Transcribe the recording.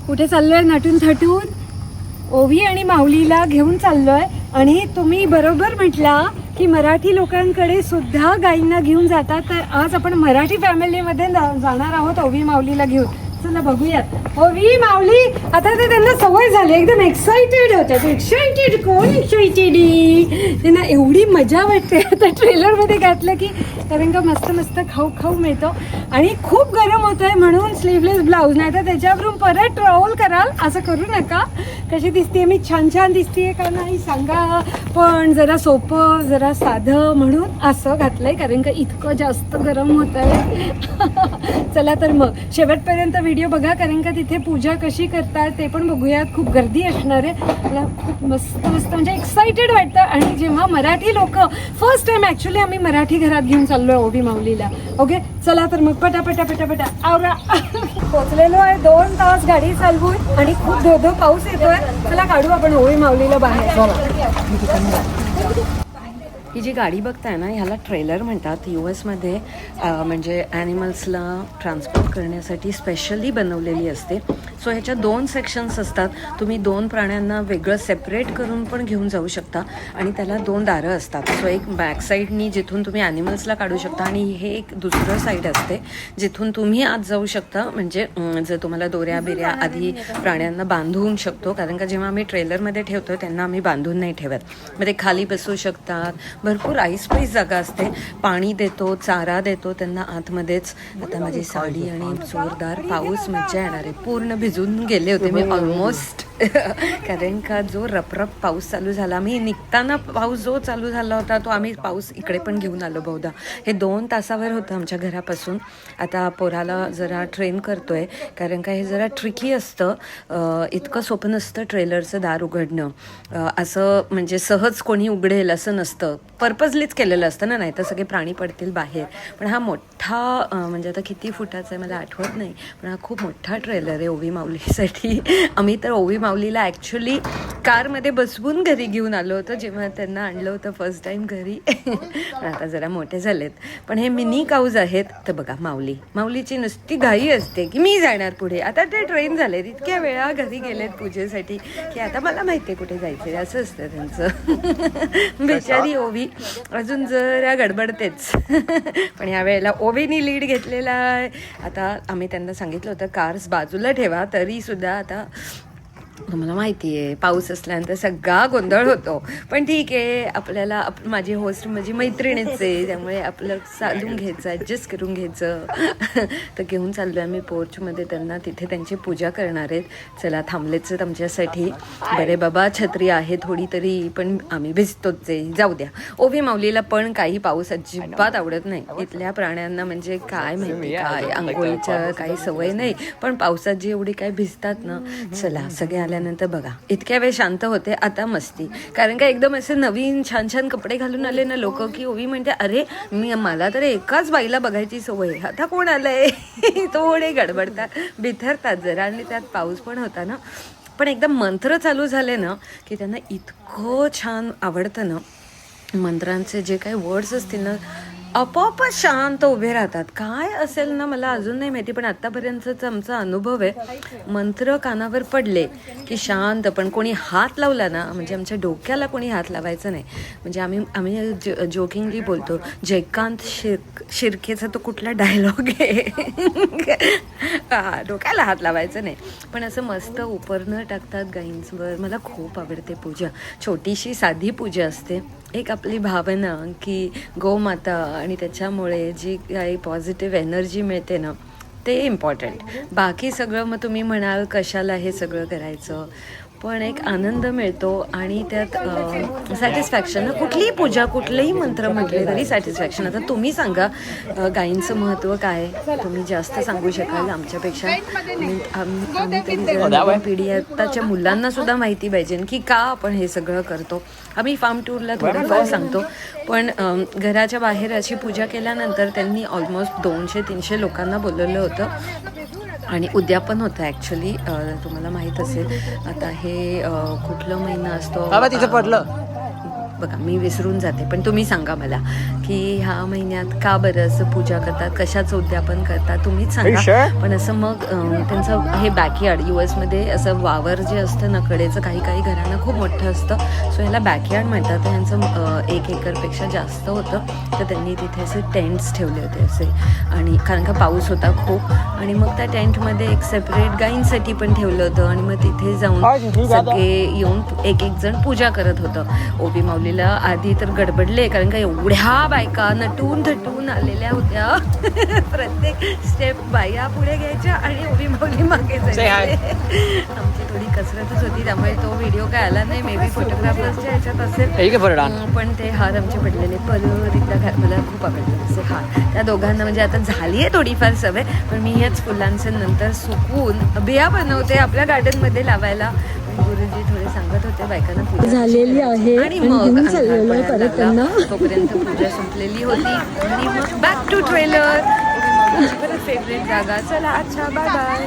कुठे चाललोय नटून थटून? ओवी आणि माऊलीला घेऊन चाललोय. आणि तुम्ही बरोबर म्हटला की मराठी लोकांकडे सुद्धा गायींना घेऊन जातात. तर आज आपण मराठी फॅमिलीमध्ये जाणार आहोत ओवी माऊलीला घेऊन. चला बघूयात. ओवी माऊली आता तर त्यांना सवय झाली, एकदम एक्साइटेड होतात. एक्साइटेड कोण एक्साइटेड? त्यांना एवढी मजा वाटते आता ट्रेलरमध्ये घातलं की, कारण का मस्त मस्त खाऊ खाऊ मिळतो. आणि खूप गरम होत आहे म्हणून स्लीवलेस ब्लाऊज, नाही तर त्याच्यावरून परत ट्रॅव्हल कराल. असं करू नका. कशी दिसते मी? छान छान दिसते का नाही सांगा. पण जरा सोपं जरा साधं म्हणून असं घातलंय, कारण का इतकं जास्त गरम होत आहे. चला तर मग शेवटपर्यंत व्हिडिओ बघा, कारण का तिथे पूजा कशी करतात ते पण बघूयात. खूप गर्दी असणार आहे. मला खूप मस्त मस्त म्हणजे एक्साइटेड वाटतं. आणि जेव्हा मराठी लोक फर्स्ट टाइम ॲक्च्युली आम्ही मराठी घरात घेऊन चाललोय ओवी माऊलीला. ओके चला तर मग पटापटा पटापटा आवरा. पोचलेलो आहे 2 तास गाडी चालवून आणि खूप धो पाऊस येतोय. चला काढू आपण ओवी माऊलीला बाहेर. ही जी गाडी बघताय ना, ह्याला ट्रेलर म्हणतात. US मध्ये म्हणजे ॲनिमल्सला ट्रान्सपोर्ट करण्यासाठी स्पेशली बनवलेली असते. सो ह्याच्या 2 सेक्शन्स असतात. तुम्ही 2 प्राण्यांना वेगळं सेपरेट करून पण घेऊन जाऊ शकता. आणि त्याला 2 दारं असतात. सो एक बॅक साईडनी जिथून तुम्ही ॲनिमल्सला काढू शकता, आणि हे एक दुसरं साईड असते जिथून तुम्ही आत जाऊ शकता. म्हणजे जर तुम्हाला दोऱ्या बिऱ्या आधी प्राण्यांना बांधून शकतो, कारण का जेव्हा आम्ही ट्रेलरमध्ये ठेवतो त्यांना आम्ही बांधून नाही ठेवत. मग ते खाली बसू शकतात. भरपूर आईस्पाईस जागा असते. पाणी देतो, चारा देतो त्यांना आतमध्येच. आता माझी साडी आणि जोरदार पाऊस, मज्जा येणार आहे. पूर्ण भिजून गेले होते मी ऑलमोस्ट. कारण का जो रपरप पाऊस चालू झाला, मी निघताना पाऊस जो चालू झाला होता तो आम्ही पाऊस इकडे पण घेऊन आलो बहुधा. हे 2 तासावर होतं आमच्या घरापासून. आता पोराला जरा ट्रेन करतोय, कारण का हे जरा ट्रिकी असतं. इतकं सोपं नसतं ट्रेलरचं दार उघडणं. असं म्हणजे सहज कोणी उघडेल असं नसतं. पर्पजलीच केलेलं असतं ना, नाही तर सगळे प्राणी पडतील बाहेर. पण हा मोठा म्हणजे आता किती फुटाचा आहे मला आठवत नाही, पण हा खूप मोठा ट्रेलर आहे ओवी माऊलीसाठी. आम्ही तर ओवी माऊलीला ॲक्च्युली कारमध्ये बसवून घरी घेऊन आलो होतो जेव्हा त्यांना आणलं होतं फर्स्ट टाईम घरी. पण आता जरा मोठे झालेत. पण हे मिनी काऊज आहेत. तर बघा माऊलीची नुसती घाई असते की मी जाणार पुढे. आता ते ट्रेन झालेत, इतक्या वेळा घरी गेलेत पूजेसाठी की आता मला माहिती आहे कुठे जायचं. असं असतं त्यांचं. बिचारी ओवी अजून जरा गडबडतेच. पण ह्या वेळेला ओवीनी लीड घेतलेला आहे. आता आम्ही त्यांना सांगितलं होतं कार्स बाजूला ठेवा, तरी सुद्धा आता तुम्हाला माहिती आहे पाऊस असल्यानंतर सगळा गोंधळ होतो. पण ठीक आहे, आपल्याला माझी होस्ट माझी मैत्रिणीच आहे, त्यामुळे आपलं चालून घ्यायचं, ॲडजस्ट करून घ्यायचं. तर घेऊन चाललो आहे आम्ही पोर्चमध्ये त्यांना. तिथे त्यांची पूजा करणार आहेत. चला थांबलेच आहेत आमच्यासाठी. बरे बाबा छत्री आहे थोडी तरी, पण आम्ही भिजतोच आहे. जाऊ द्या. ओवी माऊलीला पण काही पाऊस अजिबात आवडत नाही. इथल्या प्राण्यांना म्हणजे काय माहिती काय आंघोळीच्या काही सवय नाही, पण पावसात जी एवढी काय भिजतात ना. चला सगळे आल्यानंतर बघा इतक्या वेळ शांत होते, आता मस्ती. कारण का एकदम असे नवीन छान छान कपडे घालून आले ना लोक, की ओवी म्हणते अरे मला तर एकाच बाईला बघायची सवय, आता कोण आलंय. थोडे गडबडतात, बिथरतात जरा. आणि त्यात पाऊस पण होता ना. पण एकदम मंत्र चालू झाले ना की त्यांना इतकं छान आवडतं ना. मंत्रांचे जे काही वर्ड्स असतील ना, आपोआप शांत उभे राहतात. काय असेल ना मला अजून नाही माहिती, पण आत्तापर्यंतचा आमचा अनुभव आहे, मंत्र कानावर पडले की शांत. पण कोणी हात लावला ना, म्हणजे आमच्या डोक्याला कोणी हात लावायचं नाही. म्हणजे आम्ही जोकिंगली बोलतो, जयकांत शिर्केचा तो कुठला डायलॉग आहे. डोक्याला हात लावायचं नाही. पण असं मस्त उपरणं टाकतात गाईंवर. मला खूप आवडते पूजा. छोटीशी साधी पूजा असते. एक आपली भावना की गोमाता आणि त्याच्यामुळे जी काही पॉझिटिव्ह एनर्जी मिळते ना, ते इम्पॉर्टंट. बाकी सगळं मग तुम्ही म्हणाल कशाला हे सगळं करायचं, पण एक आनंद मिळतो आणि त्यात सॅटिस्फॅक्शन. कुठलीही पूजा कुठलेही मंत्र म्हटले तरी सॅटिस्फॅक्शन. आता तुम्ही सांगा गायींचं महत्त्व काय, तुम्ही जास्त सांगू शकाल आमच्यापेक्षा. आम्ही पिढी आताच्या मुलांना सुद्धा माहिती पाहिजे की का आपण हे सगळं करतो. आम्ही फार्म टूरला थोडंफार सांगतो, पण घराच्या बाहेर अशी पूजा केल्यानंतर त्यांनी ऑलमोस्ट 200-300 लोकांना बोलवलं होतं. आणि उद्या पण होतं ॲक्च्युली. तुम्हाला माहीत असेल आता हे कुठलं महिना असतो, तिथे पडलं बघा मी विसरून जाते, पण तुम्ही सांगा मला की ह्या महिन्यात का बरं असं पूजा करतात, कशाचं उद्यापन करतात, तुम्हीच सांगा. पण असं मग त्यांचं हे बॅकयार्ड US मध्ये असं वावर जे असतं ना कडेचं, काही काही घरांना खूप मोठं असतं, सो ह्याला बॅकयार्ड म्हणतात. तर ह्यांचं 1 एकरपेक्षा जास्त होतं, तर त्यांनी तिथे असे टेंट्स ठेवले होते असे, आणि कारण का पाऊस होता खूप, आणि मग त्या टेंटमध्ये एक सेपरेट गाईंसाठी पण ठेवलं होतं, आणि मग तिथे जाऊन सगळे येऊन एक जण पूजा करत होतं. ओबी माऊलीला आधी तर गडबडले, कारण का एवढ्या बायका नटून थटून आलेल्या होत्या. प्रत्येक स्टेप बाया पुढे घ्यायच्या आणि ओबी माऊली मागे जायचे. आमची थोडी कसरतच होती, त्यामुळे तो व्हिडिओ काय आला नाही, मे बी फोटोग्राफर्सच्या ह्याच्यात असेल, पण ते हार आमचे पडलेले परत एकदा मला खूप आवडले असे हार. त्या दोघांना म्हणजे आता झाली आहे थोडीफार सवय, पण मी ह्याच फुलांचे नंतर सुकून बिया बनवते आपल्या गार्डनमध्ये लावायला. गुरुजी थोडे सांगत होते बायकांना पूजा झालेली आहे, आणि मग परत त्यांना तोपर्यंत पूजा संपलेली होती, आणि मग बॅक टू ट्रेलर. परत फेवरेट जागा. चला अच्छा, बाय बाय.